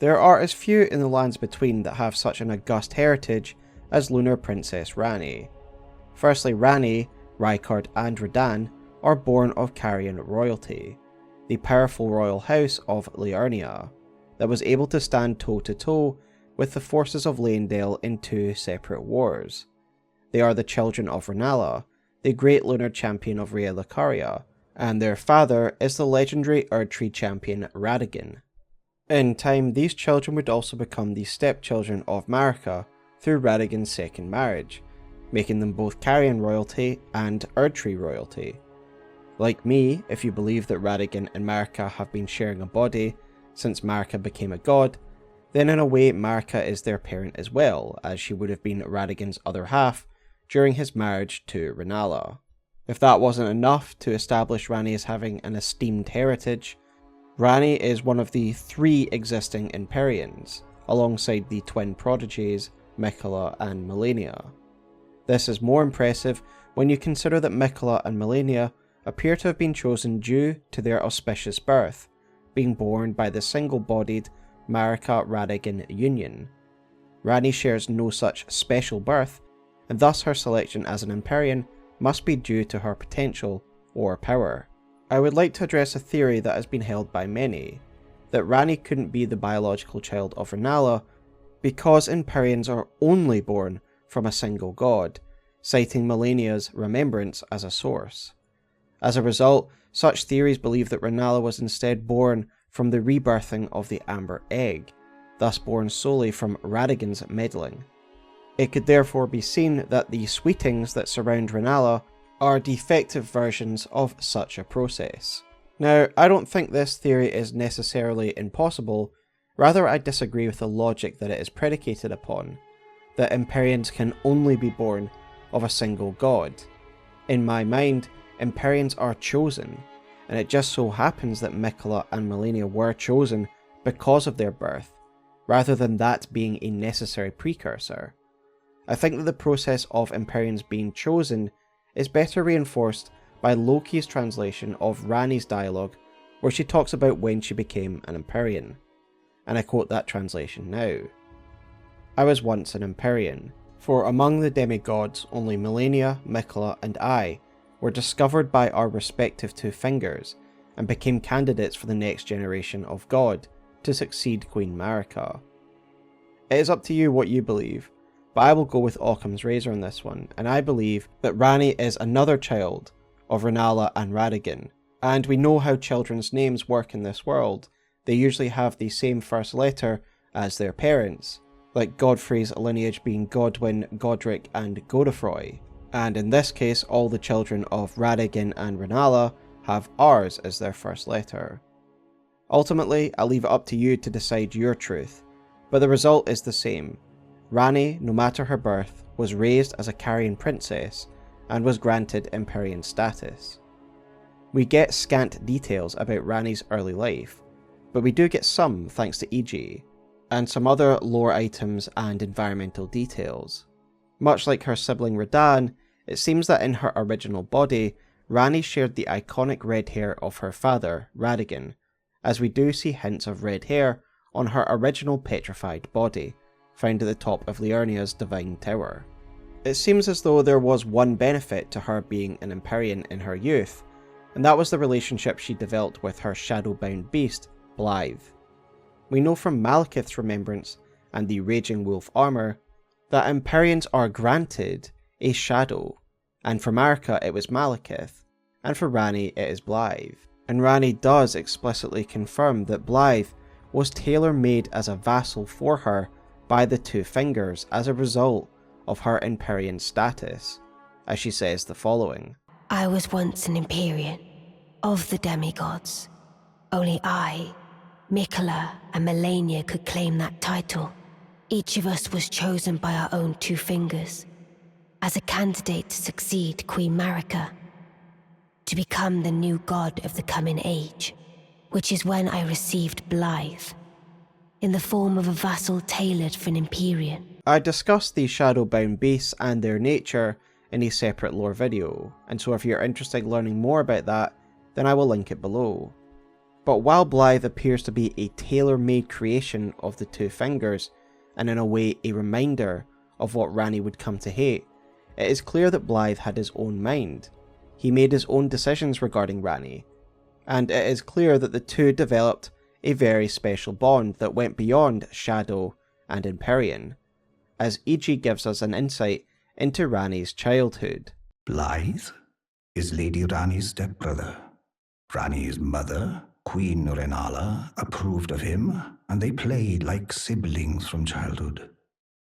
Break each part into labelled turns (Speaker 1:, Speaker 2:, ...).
Speaker 1: There are as few in the lands between that have such an august heritage as Lunar Princess Ranni. Firstly, Ranni, Rykard and Radahn are born of Carian royalty, the powerful royal house of Liurnia, that was able to stand toe-to-toe with the forces of Leyndell in 2 separate wars. They are the children of Rennala, the great lunar champion of Rhea Lucaria, and their father is the legendary Erdtree champion Radagon. In time, these children would also become the stepchildren of Marika through Radagon's second marriage, making them both Carian royalty and Erdtree royalty. Like me, if you believe that Radagon and Marika have been sharing a body since Marika became a god, then in a way Marika is their parent as well, as she would have been Radagon's other half during his marriage to Rennala. If that wasn't enough to establish Ranni as having an esteemed heritage, Ranni is one of the 3 existing Empyreans, alongside the twin prodigies Miquella and Malenia. This is more impressive when you consider that Miquella and Malenia appear to have been chosen due to their auspicious birth, being born by the single-bodied Marika-Radagon union. Ranni shares no such special birth, and thus her selection as an Empyrean must be due to her potential or power. I would like to address a theory that has been held by many, that Ranni couldn't be the biological child of Rennala because Empyreans are only born from a single god, citing Malenia's remembrance as a source. As a result, such theories believe that Rennala was instead born from the rebirthing of the Amber Egg, thus born solely from Radagon's meddling. It could therefore be seen that the sweetings that surround Rennala are defective versions of such a process. Now, I don't think this theory is necessarily impossible, rather I disagree with the logic that it is predicated upon, that Empyreans can only be born of a single god. In my mind, Empyreans are chosen, and it just so happens that Miquella and Malenia were chosen because of their birth, rather than that being a necessary precursor. I think that the process of Empyreans being chosen is better reinforced by Loki's translation of Ranni's dialogue, where she talks about when she became an Empyrean, and I quote that translation now. "I was once an Empyrean, for among the demigods only Malenia, Miquella and I were discovered by our respective 2 fingers, and became candidates for the next generation of god to succeed Queen Marika." It is up to you what you believe, but I will go with Occam's razor on this one, and I believe that Ranni is another child of Rennala and Radagon, and we know how children's names work in this world. They usually have the same first letter as their parents, like Godfrey's lineage being Godwyn, Godric and Godefroy, and in this case all the children of Radagon and Rennala have R's as their first letter. Ultimately, I'll leave it up to you to decide your truth, but the result is the same. Ranni, no matter her birth, was raised as a Carian princess and was granted Empyrean status. We get scant details about Ranni's early life, but we do get some thanks to EG, and some other lore items and environmental details. Much like her sibling Radahn, it seems that in her original body, Ranni shared the iconic red hair of her father, Radagon, as we do see hints of red hair on her original petrified body, found at the top of Liurnia's Divine Tower. It seems as though there was one benefit to her being an Empyrean in her youth, and that was the relationship she developed with her shadow-bound beast, Blythe. We know from Malekith's remembrance and the Raging Wolf armour that Empyreans are granted a shadow, and for Marika it was Malekith, and for Ranni it is Blythe. And Ranni does explicitly confirm that Blythe was tailor-made as a vassal for her by the 2 fingers as a result of her Empyrean status, as she says the following.
Speaker 2: "I was once an Empyrean, of the demigods. Only I, Miquella and Malenia could claim that title. Each of us was chosen by our own 2 fingers, as a candidate to succeed Queen Marika, to become the new god of the coming age, which is when I received Blythe, in the form of a vassal tailored for an Empyrean."
Speaker 1: I discussed the shadow-bound beasts and their nature in a separate lore video, and so if you're interested in learning more about that, then I will link it below. But while Blythe appears to be a tailor-made creation of the Two Fingers, and in a way a reminder of what Ranni would come to hate, it is clear that Blythe had his own mind. He made his own decisions regarding Ranni, and it is clear that the two developed a very special bond that went beyond Shadow and Empyrean, as E.G. gives us an insight into Ranni's childhood.
Speaker 3: Blythe is Lady Ranni's stepbrother. Ranni's mother, Queen Rennala, approved of him, and they played like siblings from childhood.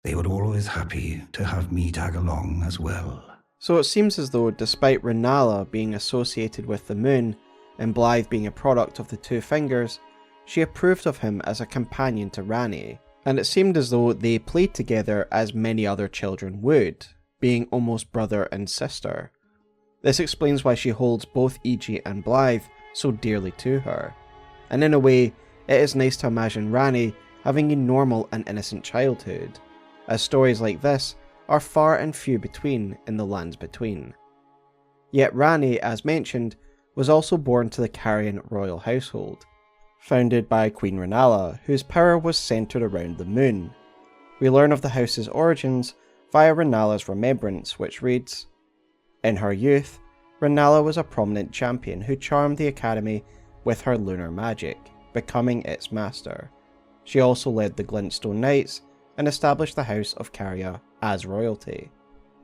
Speaker 3: They were always happy to have me tag along as well.
Speaker 1: So it seems as though, despite Rennala being associated with the moon, and Blythe being a product of the Two Fingers, she approved of him as a companion to Ranni, and it seemed as though they played together as many other children would, being almost brother and sister. This explains why she holds both E.G. and Blythe so dearly to her, and in a way, it is nice to imagine Ranni having a normal and innocent childhood, as stories like this are far and few between in the lands between. Yet Ranni, as mentioned, was also born to the Carian royal household, founded by Queen Rennala, whose power was centred around the moon. We learn of the house's origins via Rennala's remembrance, which reads, "In her youth, Rennala was a prominent champion who charmed the academy with her lunar magic, becoming its master. She also led the Glintstone Knights and established the House of Caria as royalty."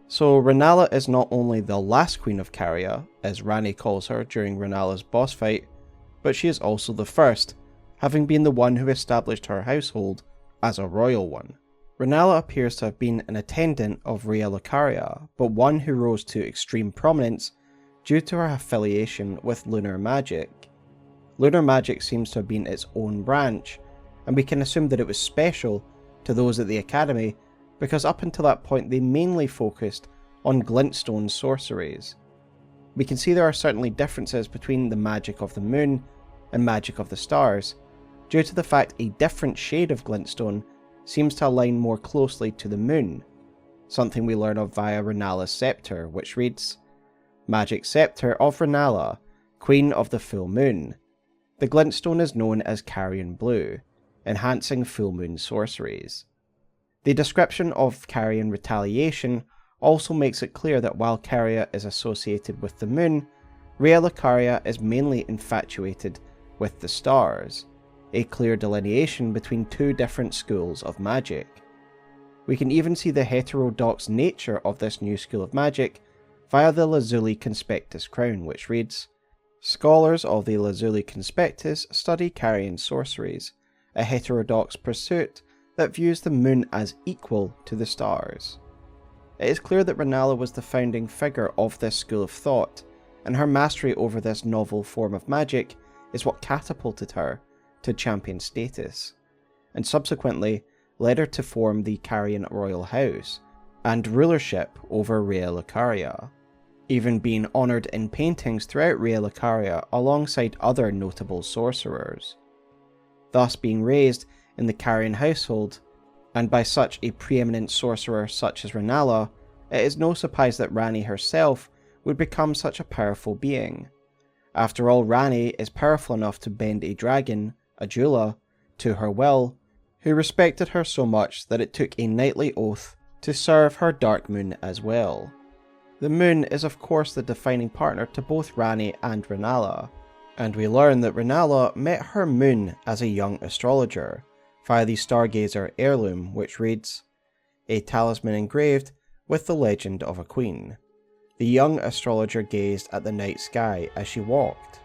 Speaker 1: So Rennala is not only the last queen of Caria, as Ranni calls her during Rennala's boss fight, but she is also the first, having been the one who established her household as a royal one. Rennala appears to have been an attendant of Rhea Lucaria, but one who rose to extreme prominence due to her affiliation with lunar magic. Lunar magic seems to have been its own branch, and we can assume that it was special to those at the Academy because up until that point they mainly focused on glintstone sorceries. We can see there are certainly differences between the magic of the moon and magic of the stars, due to the fact a different shade of glintstone seems to align more closely to the moon, something we learn of via Rennala's scepter, which reads, "Magic Scepter of Rennala, Queen of the Full Moon. The glintstone is known as Carian Blue, enhancing full moon sorceries." The description of Carian retaliation also makes it clear that while Caria is associated with the moon, Rhea Lucaria is mainly infatuated with the stars, a clear delineation between two different schools of magic. We can even see the heterodox nature of this new school of magic via the Lazuli Conspectus crown, which reads, "Scholars of the Lazuli Conspectus study Carian sorceries, a heterodox pursuit that views the moon as equal to the stars." It is clear that Rennala was the founding figure of this school of thought, and her mastery over this novel form of magic is what catapulted her to champion status, and subsequently led her to form the Carian royal house and rulership over Rhea Lucaria, even being honoured in paintings throughout Rhea Lucaria alongside other notable sorcerers. Thus being raised in the Carian household, and by such a preeminent sorcerer such as Rennala, it is no surprise that Ranni herself would become such a powerful being. After all, Ranni is powerful enough to bend a dragon, Ajula, to her will, who respected her so much that it took a knightly oath to serve her dark moon as well. The moon is of course the defining partner to both Ranni and Rennala, and we learn that Rennala met her moon as a young astrologer, via the Stargazer heirloom, which reads, "A talisman engraved with the legend of a queen. The young astrologer gazed at the night sky as she walked.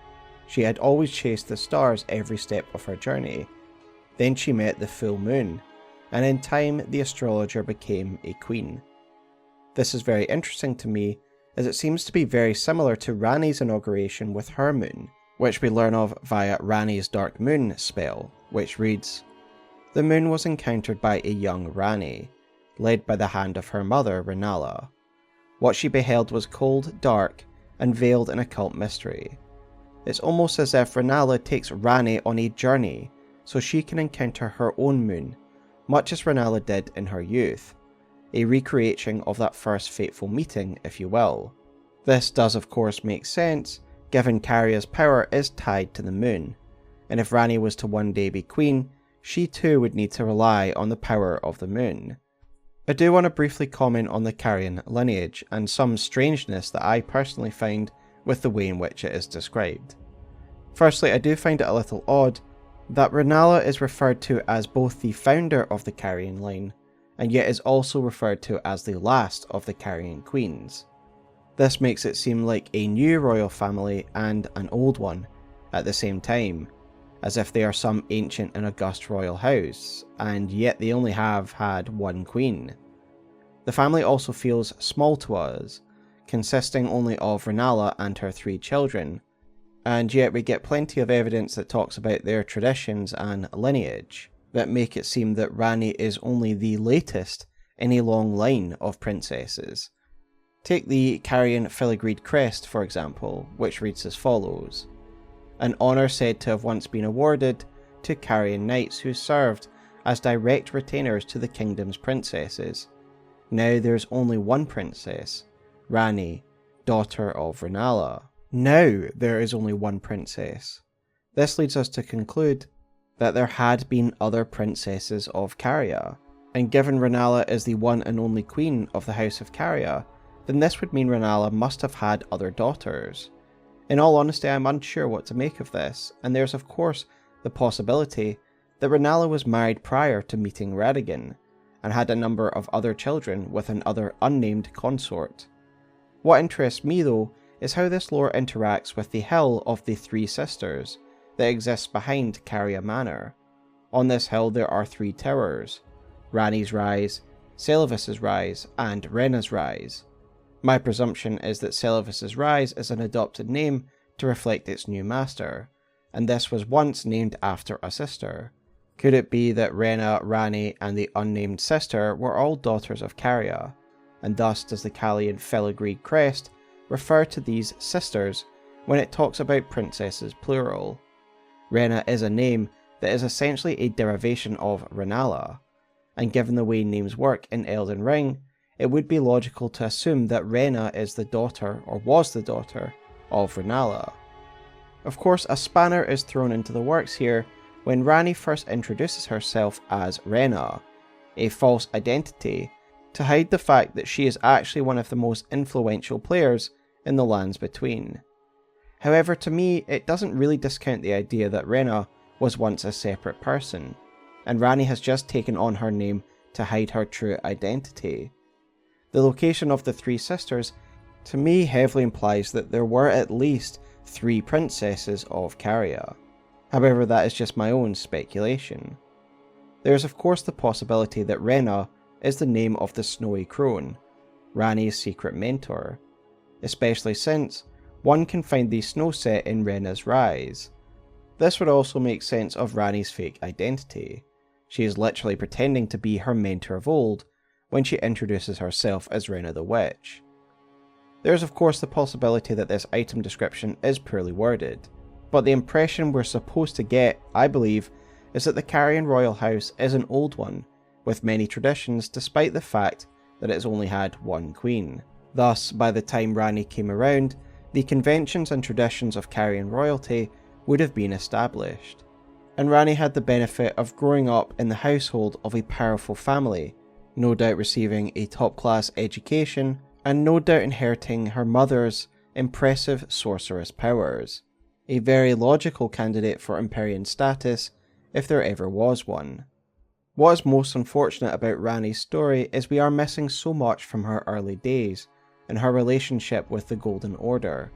Speaker 1: She had always chased the stars every step of her journey. Then she met the full moon, and in time the astrologer became a queen." This is very interesting to me, as it seems to be very similar to Ranni's inauguration with her moon, which we learn of via Ranni's Dark Moon spell, which reads, "The moon was encountered by a young Ranni, led by the hand of her mother, Rennala. What she beheld was cold, dark, and veiled in occult mystery. It's almost as if Rennala takes Ranni on a journey so she can encounter her own moon, much as Rennala did in her youth, a recreation of that first fateful meeting, if you will. This does of course make sense, given Caria's power is tied to the moon, and if Ranni was to one day be queen, she too would need to rely on the power of the moon. I do want to briefly comment on the Carian lineage and some strangeness that I personally find with the way in which it is described. Firstly, I do find it a little odd that Rennala is referred to as both the founder of the Carian line, and yet is also referred to as the last of the Carian queens. This makes it seem like a new royal family and an old one at the same time, as if they are some ancient and august royal house, and yet they only have had one queen. The family also feels small to us, consisting only of Rennala and her 3 children, and yet we get plenty of evidence that talks about their traditions and lineage, that make it seem that Ranni is only the latest in a long line of princesses. Take the Carian filigreed crest, for example, which reads as follows: an honour said to have once been awarded to Carian knights who served as direct retainers to the kingdom's princesses. Now there's only one princess, Ranni, daughter of Rennala. Now there is only one princess. This leads us to conclude that there had been other princesses of Caria, and given Rennala is the one and only queen of the House of Caria, then this would mean Rennala must have had other daughters. In all honesty, I'm unsure what to make of this, and there's of course the possibility that Rennala was married prior to meeting Radagon, and had a number of other children with another unnamed consort. What interests me though is how this lore interacts with the hill of the 3 sisters that exists behind Caria Manor. On this hill there are 3 towers: Ranni's Rise, Seluvis's Rise, and Renna's Rise. My presumption is that Seluvis's Rise is an adopted name to reflect its new master, and this was once named after a sister. Could it be that Renna, Ranni, and the unnamed sister were all daughters of Caria, and thus does the Carian filigreed crest refer to these sisters when it talks about princesses plural? Renna is a name that is essentially a derivation of Rennala, and given the way names work in Elden Ring, it would be logical to assume that Renna is the daughter, or was the daughter, of Rennala. Of course, a spanner is thrown into the works here when Ranni first introduces herself as Renna, a false identity, to hide the fact that she is actually one of the most influential players in the lands between. However, to me, it doesn't really discount the idea that Renna was once a separate person, and Ranni has just taken on her name to hide her true identity. The location of the 3 sisters, to me, heavily implies that there were at least 3 princesses of Caria. However, that is just my own speculation. There is of course the possibility that Renna is the name of the Snowy Crone, Ranni's secret mentor, especially since one can find the snow set in Renna's Rise. This would also make sense of Ranni's fake identity. She is literally pretending to be her mentor of old when she introduces herself as Renna the Witch. There is of course the possibility that this item description is poorly worded, but the impression we're supposed to get, I believe, is that the Carian royal house is an old one, with many traditions despite the fact that it has only had one queen. Thus, by the time Ranni came around, the conventions and traditions of Carian royalty would have been established. And Ranni had the benefit of growing up in the household of a powerful family, no doubt receiving a top-class education, and no doubt inheriting her mother's impressive sorceress powers. A very logical candidate for Empyrean status, if there ever was one. What is most unfortunate about Ranni's story is we are missing so much from her early days, and her relationship with the Golden Order,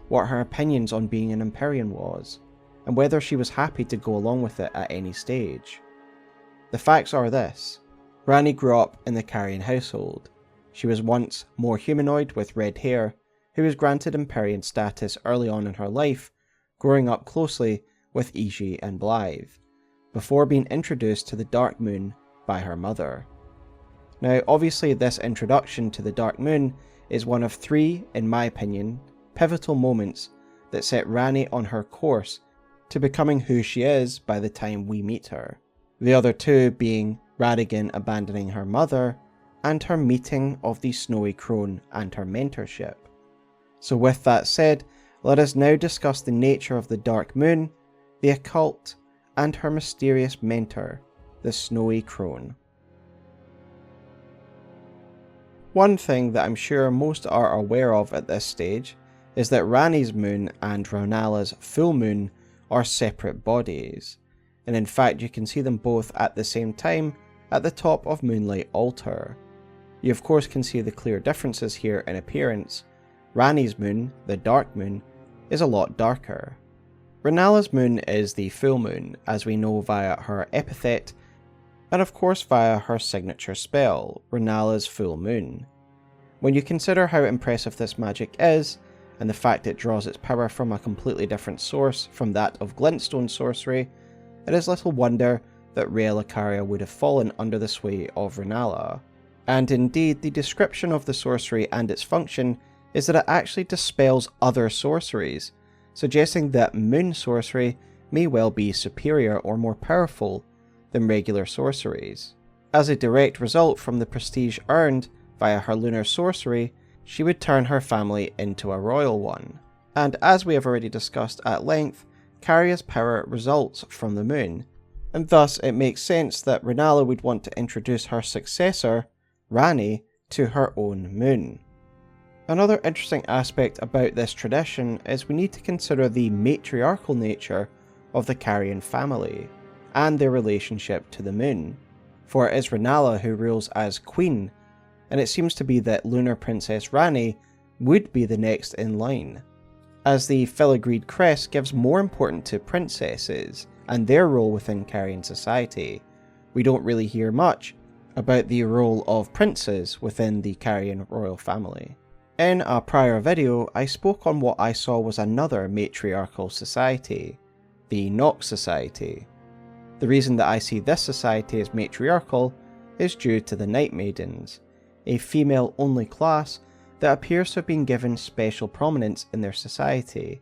Speaker 1: what her opinions on being an Empyrean was, and whether she was happy to go along with it at any stage. The facts are this: Ranni grew up in the Carian household. She was once more humanoid with red hair, who was granted Empyrean status early on in her life, growing up closely with Iji and Blythe, before being introduced to the Dark Moon by her mother. Now obviously this introduction to the Dark Moon is one of 3, in my opinion, pivotal moments that set Ranni on her course to becoming who she is by the time we meet her. The other 2 being Radagon abandoning her mother, and her meeting of the Snowy Crone and her mentorship. So with that said, let us now discuss the nature of the Dark Moon, the occult, and her mysterious mentor, the Snowy Crone. One thing that I'm sure most are aware of at this stage is that Ranni's moon and Rennala's full moon are separate bodies, and in fact you can see them both at the same time at the top of Moonlight Altar. You of course can see the clear differences here in appearance. Ranni's moon, the dark moon, is a lot darker. Rennala's moon is the full moon, as we know via her epithet, and of course via her signature spell, Rennala's full moon. When you consider how impressive this magic is, and the fact it draws its power from a completely different source from that of glintstone sorcery, it is little wonder that Rhea Lucaria would have fallen under the sway of Rennala. And indeed, the description of the sorcery and its function is that it actually dispels other sorceries, suggesting that moon sorcery may well be superior or more powerful than regular sorceries. As a direct result from the prestige earned via her lunar sorcery, she would turn her family into a royal one. And as we have already discussed at length, Caria's power results from the moon, and thus it makes sense that Rennala would want to introduce her successor, Ranni, to her own moon. Another interesting aspect about this tradition is we need to consider the matriarchal nature of the Carian family, and their relationship to the moon, for it is Rennala who rules as queen, and it seems to be that Lunar Princess Ranni would be the next in line, as the filigreed crest gives more importance to princesses and their role within Carian society. We don't really hear much about the role of princes within the Carian royal family. In a prior video, I spoke on what I saw was another matriarchal society, the Nox Society. The reason that I see this society as matriarchal is due to the Night Maidens, a female-only class that appears to have been given special prominence in their society,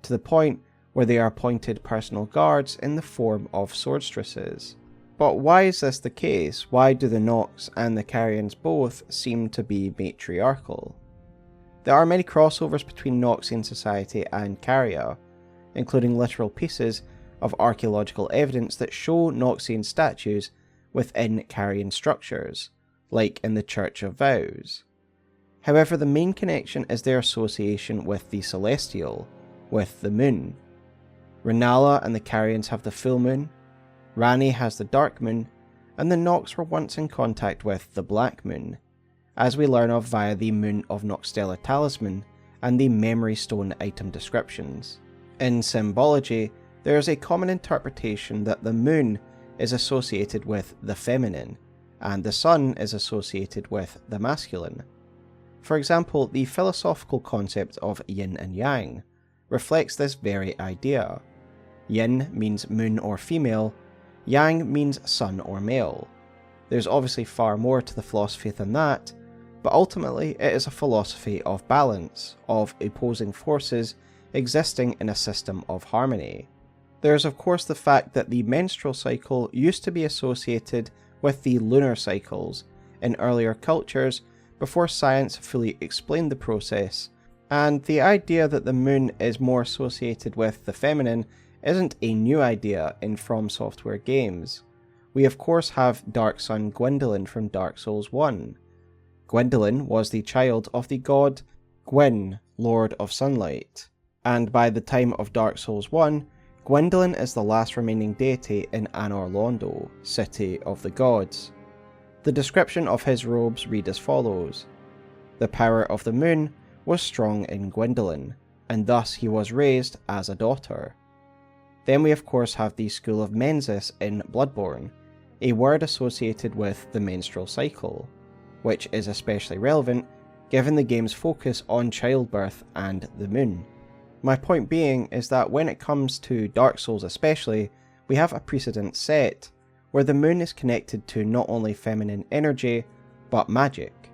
Speaker 1: to the point where they are appointed personal guards in the form of swordstresses. But why is this the case? Why do the Nox and the Carians both seem to be matriarchal? There are many crossovers between Noxian society and Caria, including literal pieces of archaeological evidence that show Noxian statues within Carian structures, like in the Church of Vows. However, the main connection is their association with the celestial, with the moon. Rennala and the Carians have the full moon, Ranni has the dark moon, and the Nox were once in contact with the black moon, as we learn of via the Moon of Noxtella talisman and the Memory Stone item descriptions. In symbology, there is a common interpretation that the moon is associated with the feminine, and the sun is associated with the masculine. For example, the philosophical concept of yin and yang reflects this very idea. Yin means moon or female, yang means sun or male. There's obviously far more to the philosophy than that, but ultimately it is a philosophy of balance, of opposing forces existing in a system of harmony. There is of course the fact that the menstrual cycle used to be associated with the lunar cycles in earlier cultures before science fully explained the process, and the idea that the moon is more associated with the feminine isn't a new idea in FromSoftware games. We of course have Dark Sun Gwyndolin from Dark Souls 1. Gwyndolin was the child of the god Gwyn, Lord of Sunlight, and by the time of Dark Souls 1, Gwyndolin is the last remaining deity in Anor Londo, City of the Gods. The description of his robes read as follows: the power of the moon was strong in Gwyndolin, and thus he was raised as a daughter. Then we of course have the School of Mensis in Bloodborne, a word associated with the menstrual cycle, which is especially relevant given the game's focus on childbirth and the moon. My point being is that when it comes to Dark Souls especially, we have a precedent set where the moon is connected to not only feminine energy, but magic.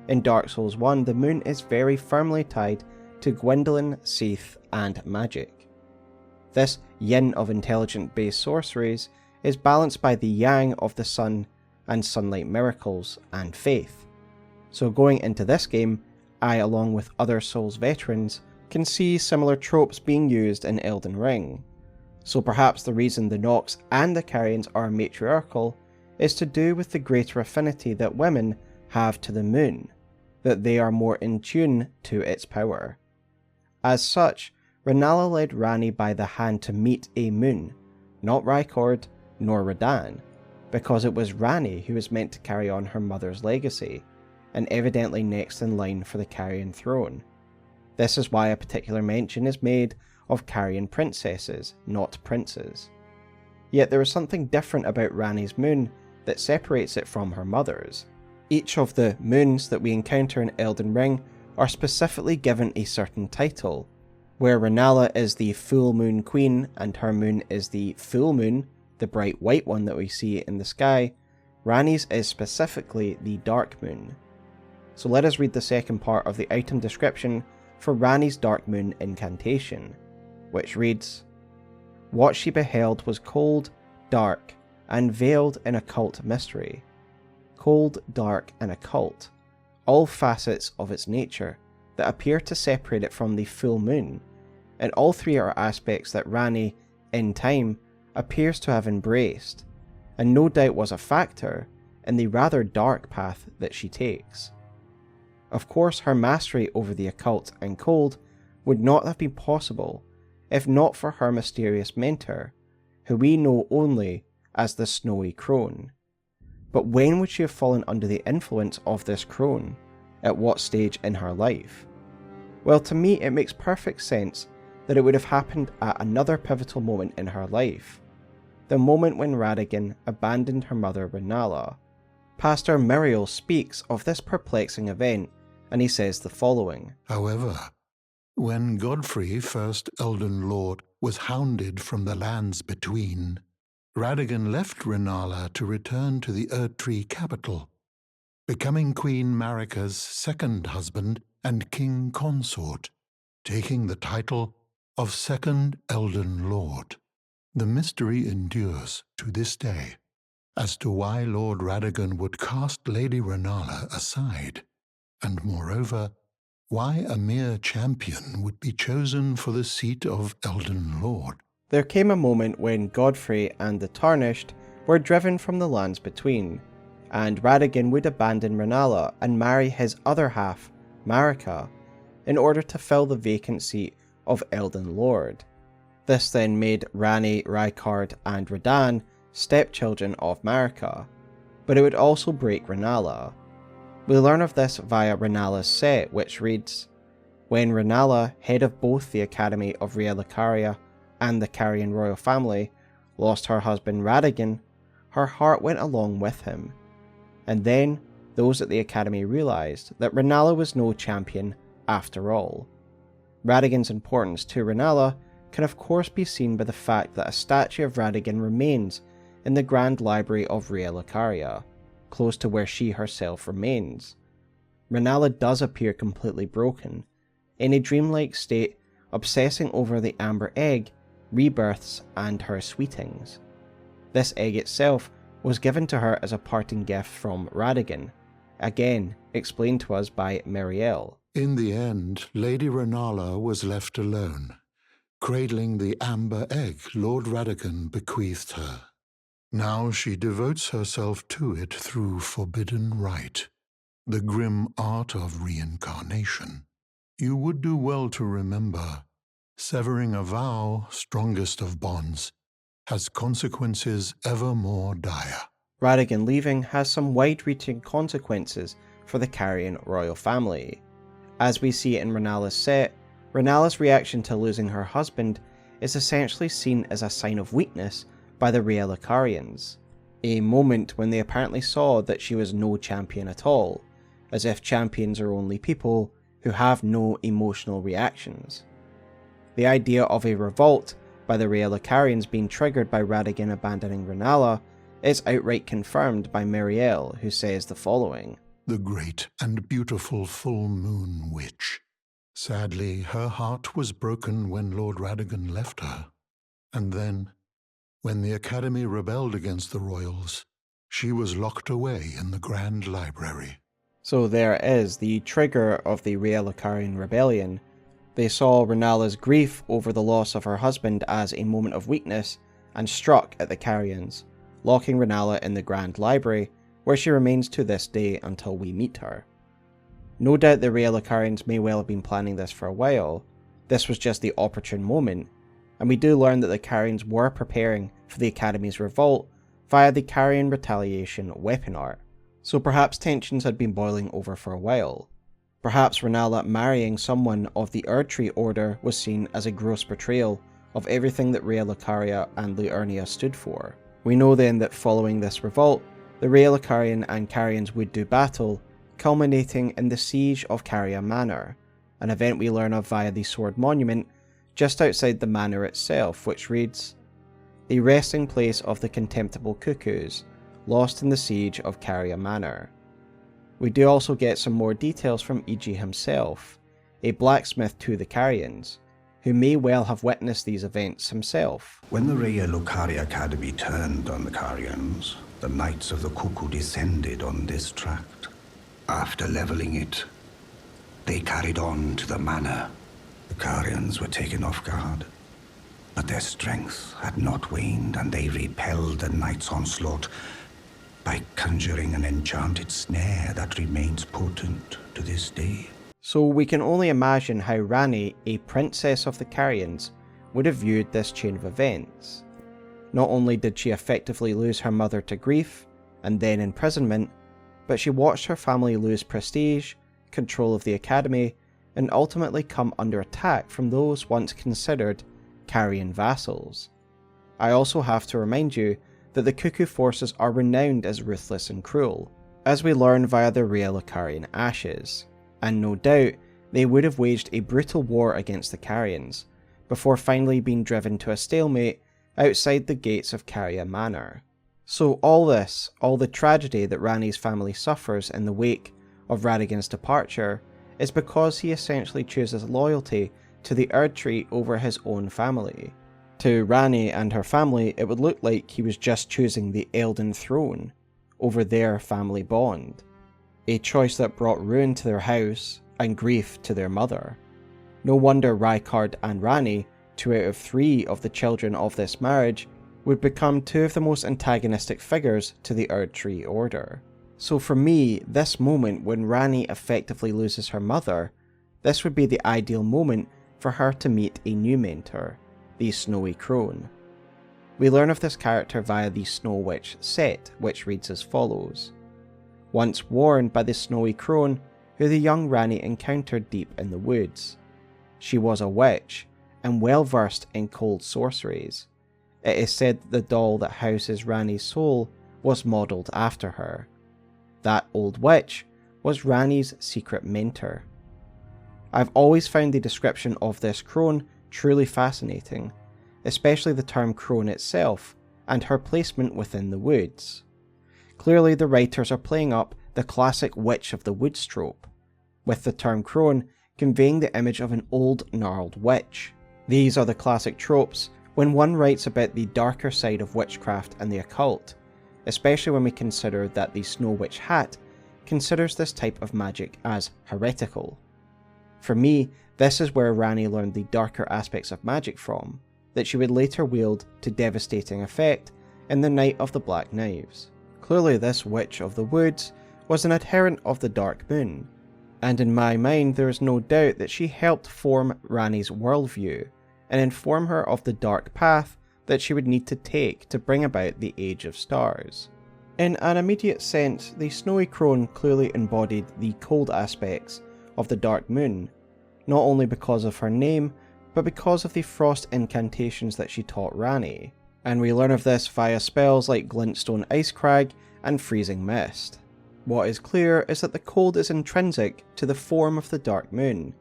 Speaker 1: In Dark Souls 1, the moon is very firmly tied to Gwyndolin, Seath, and magic. This yin of intelligent-based sorceries is balanced by the yang of the sun and sunlight miracles and faith. So going into this game, I, along with other Souls veterans, can see similar tropes being used in Elden Ring. So perhaps the reason the Nox and the Carians are matriarchal is to do with the greater affinity that women have to the moon, that they are more in tune to its power. As such, Ranala led Ranni by the hand to meet a moon, not Rykord nor Radahn, because it was Ranni who was meant to carry on her mother's legacy, and evidently next in line for the Carian throne. This is why a particular mention is made of Carian princesses, not princes. Yet there is something different about Ranni's moon that separates it from her mother's. Each of the moons that we encounter in Elden Ring are specifically given a certain title. Where Ranala is the full moon queen and her moon is the full moon, the bright white one that we see in the sky, Ranni's is specifically the dark moon. So let us read the second part of the item description for Ranni's dark moon incantation, which reads, "What she beheld was cold, dark, and veiled in occult mystery. Cold, dark, and occult, all facets of its nature that appear to separate it from the full moon, and all three are aspects that Ranni, in time, appears to have embraced, and no doubt was a factor in the rather dark path that she takes. Of course, her mastery over the occult and cold would not have been possible if not for her mysterious mentor, who we know only as the Snowy Crone. But when would she have fallen under the influence of this crone? At what stage in her life? Well, to me it makes perfect sense that it would have happened at another pivotal moment in her life, the moment when Radagon abandoned her mother Ranala. Pastor Muriel speaks of this perplexing event, and he says the following.
Speaker 4: However, when Godfrey, first Elden Lord, was hounded from the lands between, Radagon left Ranala to return to the Erdtree capital, becoming Queen Marika's second husband and king consort, taking the title of Second Elden Lord. The mystery endures to this day as to why Lord Radagon would cast Lady Ranala aside, and moreover, why a mere champion would be chosen for the seat of Elden Lord.
Speaker 1: There came a moment when Godfrey and the Tarnished were driven from the lands between, and Radagon would abandon Ranala and marry his other half, Marika, in order to fill the vacant seat of Elden Lord. This then made Ranni, Rykard, and Radahn stepchildren of Marika, but it would also break Ranala. We learn of this via Ranala's set, which reads, "When Ranala, head of both the Academy of Realicaria and the Carian royal family, lost her husband Radagon, her heart went along with him. And then those at the Academy realised that Ranala was no champion after all." Radagon's importance to Ranala can of course be seen by the fact that a statue of Radagon remains in the Grand Library of Realicaria, close to where she herself remains. Ranala does appear completely broken, in a dreamlike state, obsessing over the amber egg, rebirths, and her sweetings. This egg itself was given to her as a parting gift from Radagon, again explained to us by Muriel.
Speaker 4: In the end, Lady Ranala was left alone, cradling the amber egg Lord Radagon bequeathed her. Now she devotes herself to it through forbidden rite, the grim art of reincarnation. You would do well to remember, severing a vow, strongest of bonds, has consequences ever more dire.
Speaker 1: Radagon leaving has some wide-reaching consequences for the Carian royal family. As we see in Ranala's set, Ranala's reaction to losing her husband is essentially seen as a sign of weakness by the Realicarians, a moment when they apparently saw that she was no champion at all, as if champions are only people who have no emotional reactions. The idea of a revolt by the Realicarians being triggered by Radagon abandoning Ranala is outright confirmed by Muriel, who says the following.
Speaker 4: The great and beautiful full moon witch. Sadly, her heart was broken when Lord Radagon left her, and then, when the Academy rebelled against the royals, she was locked away in the Grand Library.
Speaker 1: So there is the trigger of the Realicarian rebellion, They saw Renala's grief over the loss of her husband as a moment of weakness and struck at the Carians, locking Ranala in the Grand Library, where she remains to this day until we meet her. No doubt the Rhaelocarians may well have been planning this for a while. This was just the opportune moment, and we do learn that the Carians were preparing for the Academy's revolt via the Carian retaliation weapon art, so perhaps tensions had been boiling over for a while. Perhaps Ranala marrying someone of the Erdtree Order was seen as a gross betrayal of everything that Rhaelocaria and Liurnia stood for. We know then that following this revolt, the Rhaelocarian and Carians would do battle, culminating in the siege of Caria Manor, an event we learn of via the sword monument just outside the manor itself, which reads, "The resting place of the contemptible cuckoos, lost in the siege of Caria Manor." We do also get some more details from Iji himself, a blacksmith to the Carians, who may well have witnessed these events himself.
Speaker 3: When the Rhaelocaria Academy turned on the Carians, the Knights of the Cuckoo descended on this tract. After leveling it, they carried on to the manor. The Carians were taken off guard, but their strength had not waned, and they repelled the Knights' onslaught by conjuring an enchanted snare that remains potent to this day.
Speaker 1: So we can only imagine how Ranni, a princess of the Carians, would have viewed this chain of events. Not only did she effectively lose her mother to grief, and then imprisonment, but she watched her family lose prestige, control of the Academy, and ultimately come under attack from those once considered Carian vassals. I also have to remind you that the Cuckoo forces are renowned as ruthless and cruel, as we learn via the Rhaelocarian ashes, and no doubt they would have waged a brutal war against the Carians, before finally being driven to a stalemate outside the gates of Caria Manor. So all this, all the tragedy that Ranni's family suffers in the wake of Radagon's departure, is because he essentially chooses loyalty to the Erdtree over his own family. To Ranni and her family, it would look like he was just choosing the Elden Throne over their family bond, a choice that brought ruin to their house and grief to their mother. No wonder Rykard and Ranni, 2 out of 3 of the children of this marriage, would become 2 of the most antagonistic figures to the Erdtree Order. So for me, this moment when Ranni effectively loses her mother, this would be the ideal moment for her to meet a new mentor, the Snowy Crone. We learn of this character via the Snow Witch set, which reads as follows. Once warned by the Snowy Crone, who the young Ranni encountered deep in the woods. She was a witch, and well versed in cold sorceries. It is said that the doll that houses Ranni's soul was modelled after her. That old witch was Ranni's secret mentor. I've always found the description of this crone truly fascinating, especially the term crone itself and her placement within the woods. Clearly the writers are playing up the classic witch of the woods trope, with the term crone conveying the image of an old gnarled witch. These are the classic tropes when one writes about the darker side of witchcraft and the occult, especially when we consider that the Snow Witch hat considers this type of magic as heretical. For me, this is where Ranni learned the darker aspects of magic from, that she would later wield to devastating effect in the Night of the Black Knives. Clearly this Witch of the Woods was an adherent of the Dark Moon, and in my mind there is no doubt that she helped form Ranni's worldview and inform her of the dark path that she would need to take to bring about the Age of Stars. In an immediate sense, the Snowy Crone clearly embodied the cold aspects of the Dark Moon, not only because of her name, but because of the frost incantations that she taught Ranni, and we learn of this via spells like Glintstone Icecrag and Freezing Mist. What is clear is that the cold is intrinsic to the form of the Dark Moon,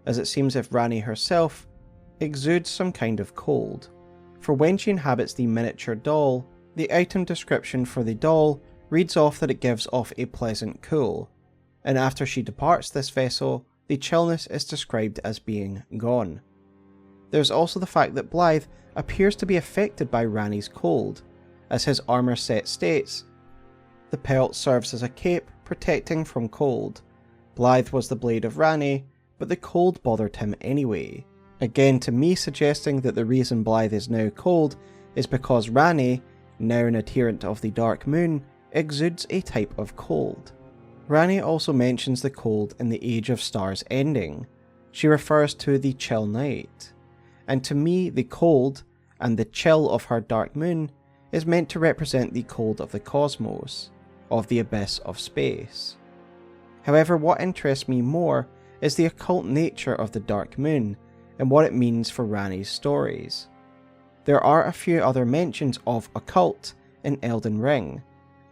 Speaker 1: as it seems if Ranni herself exudes some kind of cold. For when she inhabits the miniature doll, the item description for the doll reads off that it gives off a pleasant cool, and after she departs this vessel, the chillness is described as being gone. There's also the fact that Blythe appears to be affected by Ranni's cold, as his armour set states, the pelt serves as a cape protecting from cold. Blythe was the blade of Ranni, but the cold bothered him anyway. Again, to me suggesting that the reason Blythe is now cold is because Ranni, now an adherent of the Dark Moon, exudes a type of cold. Ranni also mentions the cold in the Age of Stars ending. She refers to the chill night. And to me, the cold and the chill of her Dark Moon is meant to represent the cold of the cosmos, of the abyss of space. However, what interests me more is the occult nature of the Dark Moon and what it means for Ranni's stories. There are a few other mentions of occult in Elden Ring,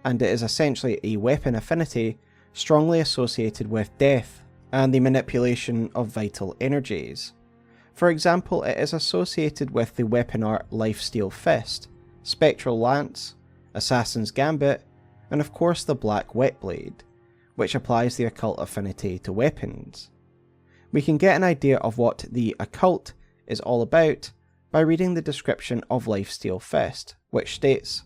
Speaker 1: and it is essentially a weapon affinity strongly associated with death and the manipulation of vital energies. For example, it is associated with the weapon art Lifesteal Fist, Spectral Lance, Assassin's Gambit, and of course the Black Whetblade, which applies the occult affinity to weapons. We can get an idea of what the occult is all about by reading the description of Lifesteal Fist, which states,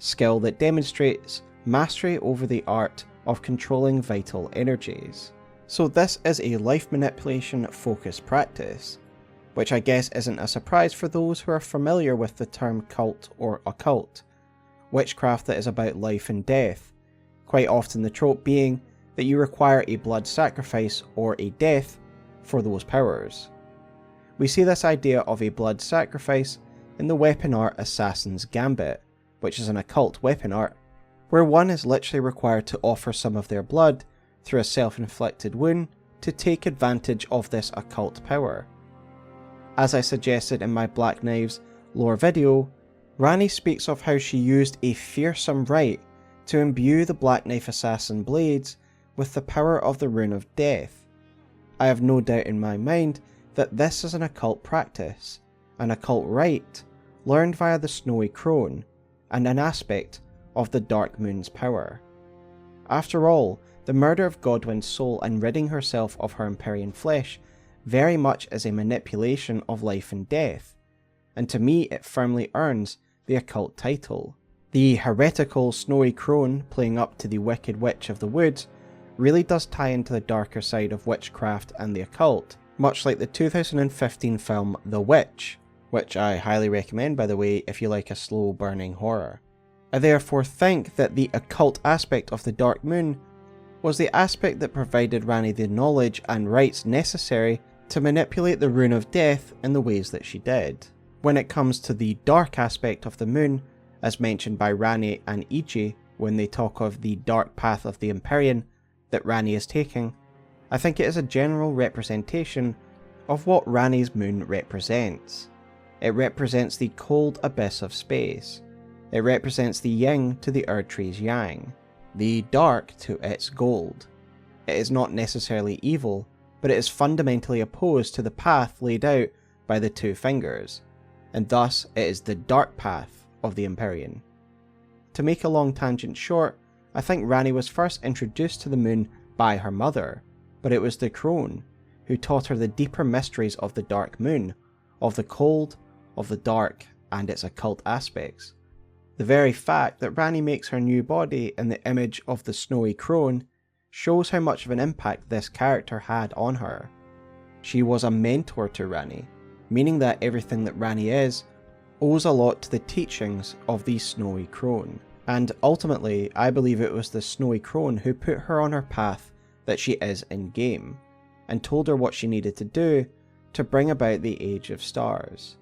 Speaker 1: "Skill that demonstrates mastery over the art of controlling vital energies." So this is a life manipulation focused practice, which I guess isn't a surprise for those who are familiar with the term cult or occult, witchcraft that is about life and death, quite often the trope being that you require a blood sacrifice or a death for those powers. We see this idea of a blood sacrifice in the weapon art Assassin's Gambit, which is an occult weapon art, where one is literally required to offer some of their blood through a self-inflicted wound to take advantage of this occult power. As I suggested in my Black Knives lore video, Ranni speaks of how she used a fearsome rite to imbue the Black Knife Assassin blades with the power of the Rune of Death. I have no doubt in my mind that this is an occult practice, an occult rite learned via the Snowy Crone, and an aspect of the Dark Moon's power. After all, the murder of Godwyn's soul and ridding herself of her Empyrean flesh very much is a manipulation of life and death, and to me it firmly earns the occult title. The heretical Snowy Crone playing up to the Wicked Witch of the Woods really does tie into the darker side of witchcraft and the occult, much like the 2015 film The Witch, which I highly recommend by the way if you like a slow burning horror. I therefore think that the occult aspect of the Dark Moon was the aspect that provided Ranni the knowledge and rights necessary to manipulate the Rune of Death in the ways that she did. When it comes to the dark aspect of the moon, as mentioned by Ranni and Iji when they talk of the dark path of the Empyrean that Ranni is taking, I think it is a general representation of what Ranni's moon represents. It represents the cold abyss of space. It represents the yin to the Erdtree's yang, the dark to its gold. It is not necessarily evil, but it is fundamentally opposed to the path laid out by the two fingers, and thus it is the dark path of the Empyrean. To make a long tangent short, I think Ranni was first introduced to the moon by her mother, but it was the crone who taught her the deeper mysteries of the Dark Moon, of the cold, of the dark, and its occult aspects. The very fact that Ranni makes her new body in the image of the Snowy Crone shows how much of an impact this character had on her. She was a mentor to Ranni, meaning that everything that Ranni is owes a lot to the teachings of the Snowy Crone. And ultimately, I believe it was the Snowy Crone who put her on her path that she is in-game, and told her what she needed to do to bring about the Age of Stars.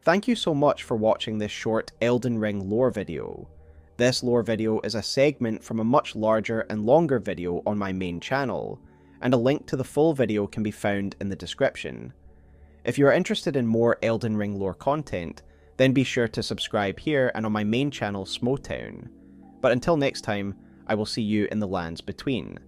Speaker 1: Thank you so much for watching this short Elden Ring lore video. This lore video is a segment from a much larger and longer video on my main channel, and a link to the full video can be found in the description. If you are interested in more Elden Ring lore content, then be sure to subscribe here and on my main channel Smowtown. But until next time, I will see you in the lands between.